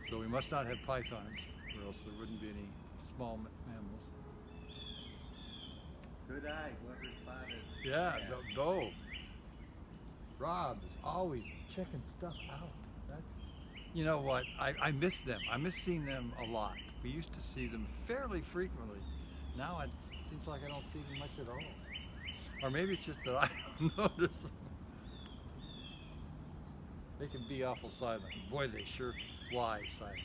So we must not have pythons, or else there wouldn't be any small mammals. Good eye, whoever spotted. Yeah, go. Rob is always checking stuff out. That's, you know what? I miss them. I miss seeing them a lot. We used to see them fairly frequently. Now it seems like I don't see them much at all. Or maybe it's just that I don't notice them. They can be awful silent. Boy, they sure fly silent.